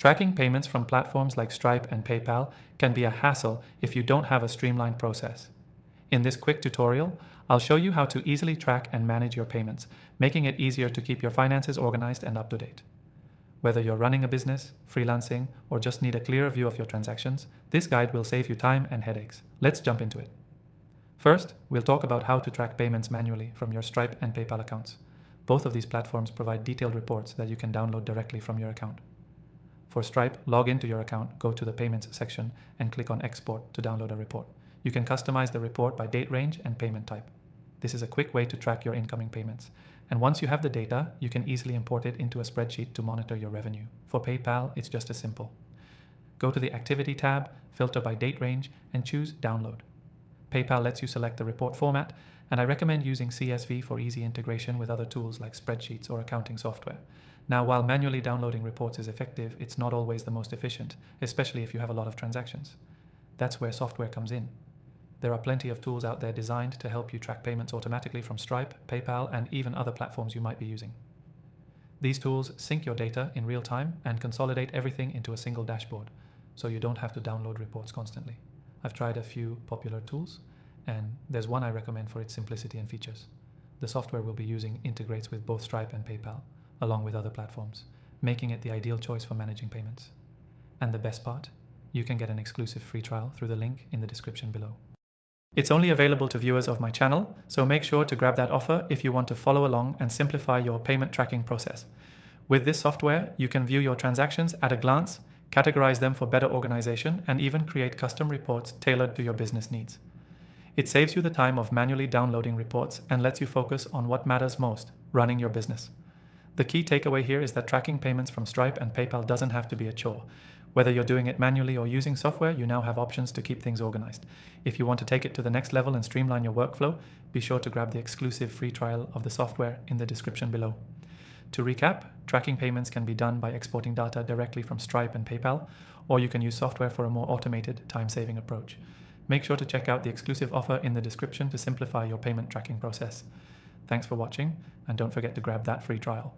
Tracking payments from platforms like Stripe and PayPal can be a hassle if you don't have a streamlined process. In this quick tutorial, I'll show you how to easily track and manage your payments, making it easier to keep your finances organized and up to date. Whether you're running a business, freelancing, or just need a clearer view of your transactions, this guide will save you time and headaches. Let's jump into it. First, we'll talk about how to track payments manually from your Stripe and PayPal accounts. Both of these platforms provide detailed reports that you can download directly from your account. For Stripe, log into your account, go to the Payments section, and click on Export to download a report. You can customize the report by date range and payment type. This is a quick way to track your incoming payments. And once you have the data, you can easily import it into a spreadsheet to monitor your revenue. For PayPal, it's just as simple. Go to the Activity tab, filter by date range, and choose Download. PayPal lets you select the report format, and I recommend using CSV for easy integration with other tools like spreadsheets or accounting software. Now, while manually downloading reports is effective, it's not always the most efficient, especially if you have a lot of transactions. That's where software comes in. There are plenty of tools out there designed to help you track payments automatically from Stripe, PayPal, and even other platforms you might be using. These tools sync your data in real time and consolidate everything into a single dashboard, so you don't have to download reports constantly. I've tried a few popular tools, and there's one I recommend for its simplicity and features. The software we'll be using integrates with both Stripe and PayPal, along with other platforms, making it the ideal choice for managing payments. And the best part? You can get an exclusive free trial through the link in the description below. It's only available to viewers of my channel, so make sure to grab that offer if you want to follow along and simplify your payment tracking process. With this software, you can view your transactions at a glance, categorize them for better organization, and even create custom reports tailored to your business needs. It saves you the time of manually downloading reports and lets you focus on what matters most, running your business. The key takeaway here is that tracking payments from Stripe and PayPal doesn't have to be a chore. Whether you're doing it manually or using software, you now have options to keep things organized. If you want to take it to the next level and streamline your workflow, be sure to grab the exclusive free trial of the software in the description below. To recap, tracking payments can be done by exporting data directly from Stripe and PayPal, or you can use software for a more automated, time-saving approach. Make sure to check out the exclusive offer in the description to simplify your payment tracking process. Thanks for watching, and don't forget to grab that free trial.